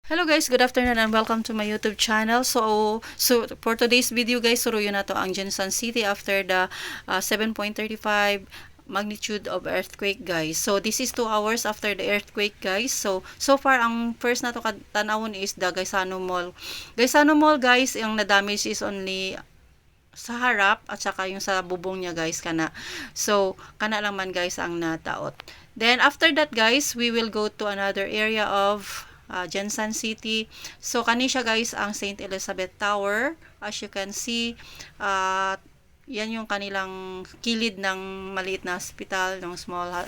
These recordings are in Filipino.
Hello guys, good afternoon and welcome to my YouTube channel. So for today's video guys, suruyo na to ang Jensan City after the 7.35 magnitude of earthquake guys. So this is 2 hours after the earthquake guys. So far ang first na to tanawon is the Gaisano Mall. Gaisano Mall guys, ang na-damage is only sa harap at saka yung sa bubong niya guys kana. So kana lang man guys ang nataot. Then after that guys, we will go to another area of Jensan City. So kani siya guys ang St. Elizabeth Tower. As you can see, yan yung kanilang kilid ng maliit na hospital, ng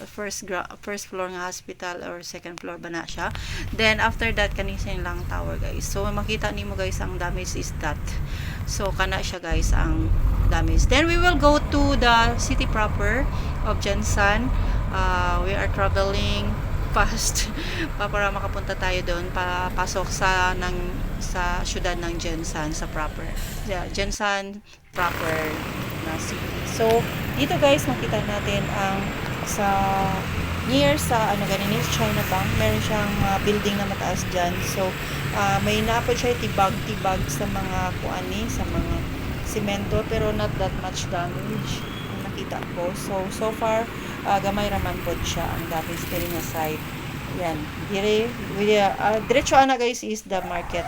first floor nga hospital or second floor ba na siya. Then after that kanisa lang tower guys. So makita nimo guys ang damage is that. So kana siya guys ang damage. Then we will go to the city proper of Jensan. We are traveling fast para makapunta tayo doon papasok sa syudad ng Jensan sa proper. Yeah, Jensan proper na city. So dito guys makita natin ang sa near sa ganini China Bank, meron siyang building na mataas diyan. So may napod siya tibag sa mga kuani, sa mga semento, pero not that much damage ang nakita ko. So far gamay raman pod siya ang damage diri nga side. Yan, diretso ana guys is the market.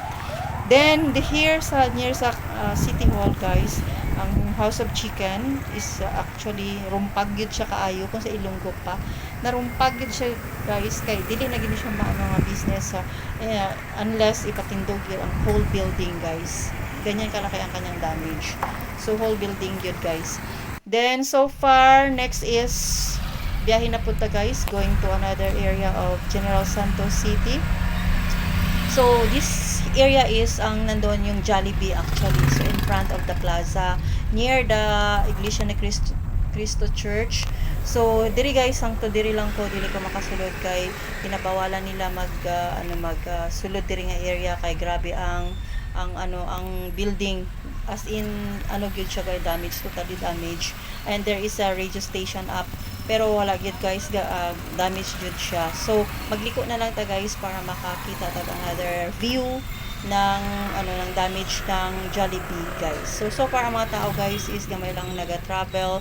Then here near sa City Hall guys, ang House of Chicken is actually rumpag gyud siya kaayo kung sa Ilonggo pa. Narumpag gyud siya guys kay dili na gid siya nga business unless ipatindog gyud ang whole building guys. Ganyan kalaki ang kanyang damage. So whole building gyud guys. Then so far next is biyahe na punta guys, going to another area of General Santos City. So this area is ang nandoon yung Jollibee actually. So in front of the plaza near the Iglesia ni Cristo Church. So diri guys, diri lang ko, dili ko makasulod kay pinabawalan nila sulod diri nga area kay grabe ang building, as in gyud siya guys, totally damage, and there is a radio station up pero wala gyud guys, damage gyud siya. So magliko na lang ta guys para makakita tag another view ng damage ng Jollibee guys. So far ang mga tao guys is gamay lang naga-travel,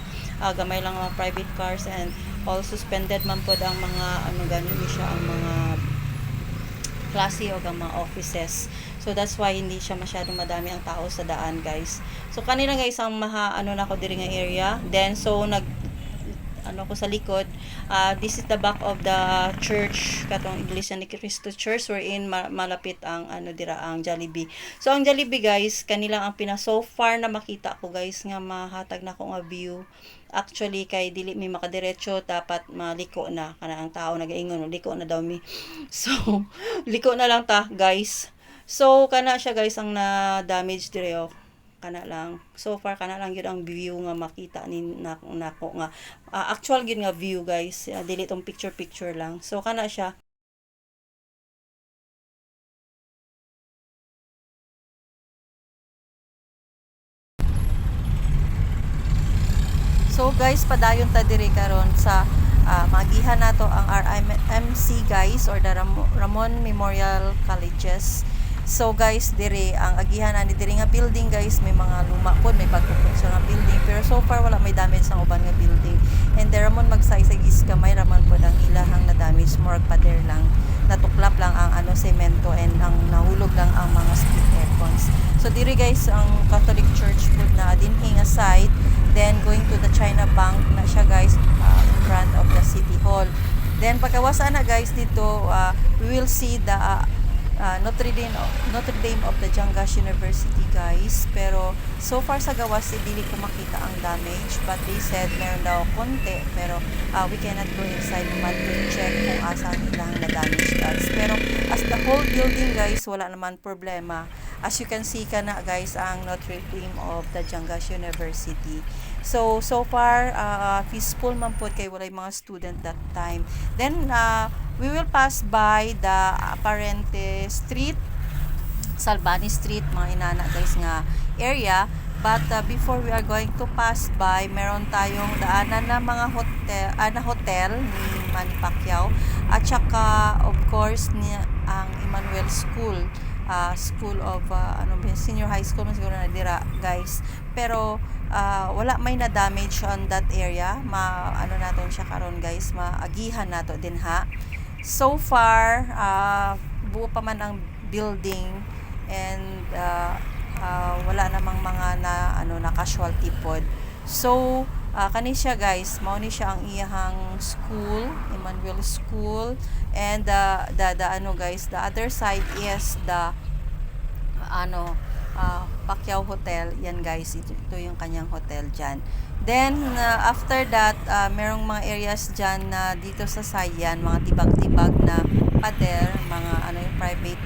gamay lang mga private cars, and all suspended man pod ang mga ganun siya ang mga klase o ang mga offices. So that's why hindi siya masyadong madami ang tao sa daan guys. So kanina guys ang nako diri nga area. Then so ko sa likod, this is the back of the church, katong Iglesia ni Cristo Church, wherein malapit ang dira ang Jollibee. So ang Jollibee guys, kanilang ang so far na makita ko guys nga mahatag na ko nga view. Actually kay dili mi makadiretso, dapat maliko na kana ang tao nagaingon liko na daw mi. So liko na lang ta guys. So kana siya guys ang na damage dire kana lang. So far kana lang gyud ang view nga makita ni nako nga actual gyud nga view guys. Dili tong picture lang. So kana siya. So guys, padayon ta diri karon sa magihan nato ang RMC guys, or the Ramon Memorial Colleges. So guys, diri ang agihan ani diri nga building guys, may mga luma pod, may pagkukonstruksyon nga building, pero so far wala may damage ang uban nga building. And there Ramon magsaysay is kamay raman pod ang ilahang na damage, more pader lang, natuklap lang ang semento, and ang nahulog lang ang mga split aircons. So diri guys ang Catholic Church pod na dinhi nga side. Then going to the China Bank na siya guys, in front of the City Hall. Then pagkawasa na guys dito, we will see the Notre Dame of the Jangash University guys. Pero so far sa gawas dili ko makita ang damage, but they said meron daw konti, pero we cannot go inside naman to check kung asan ilang na damage guys. Pero as the whole building guys, wala naman problema. As you can see kana guys ang Notre Dame of the Jangash University. So far peaceful man pod kay walay mga student that time. Then we will pass by the Aparente Street, Salbani Street, mga inana guys nga area. But before we are going to pass by, meron tayong daanan na mga hotel ni Manny Pacquiao, at saka of course ang Emmanuel School, school of senior high school man siguro na dira guys, pero wala may na damage on that area. Naton siya karon guys, maagihan nato din ha. So far buo pa man ang building, and wala namang mga na casualty pod. So kani siya guys, mao ni siya ang iyang school, Emmanuel School, and the guys, the other side is the Pacquiao Hotel. Yan guys, ito yung kanyang hotel dyan. Then after that, merong mga areas dyan na dito sa Sayan, mga tibag-tibag na pader, mga yung private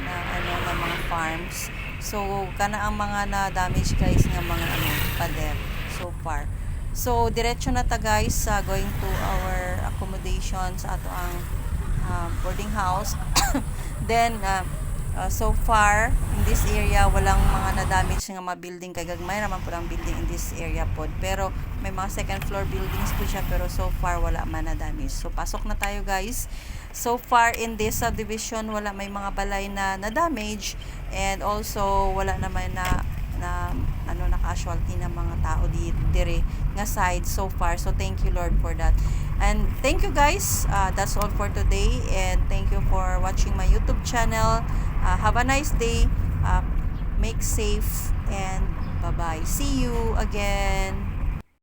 na mga farms. So kana ang mga na damage guys nga mga pader so far. So diretso na ta guys, going to our accommodation sa ato ang boarding house. Then so far in this area walang mga na-damage nga mga building, kay gagmay naman po ang building in this area pod, pero may mga second floor buildings po siya, pero so far wala man na-damage. So pasok na tayo guys. So far in this subdivision wala may mga balay na na-damage, and also wala naman na casualty na mga tao dire nga side so far. So thank you Lord for that, and thank you guys. That's all for today, and thank you for watching my YouTube channel. Have a nice day, make safe, and bye bye, see you again.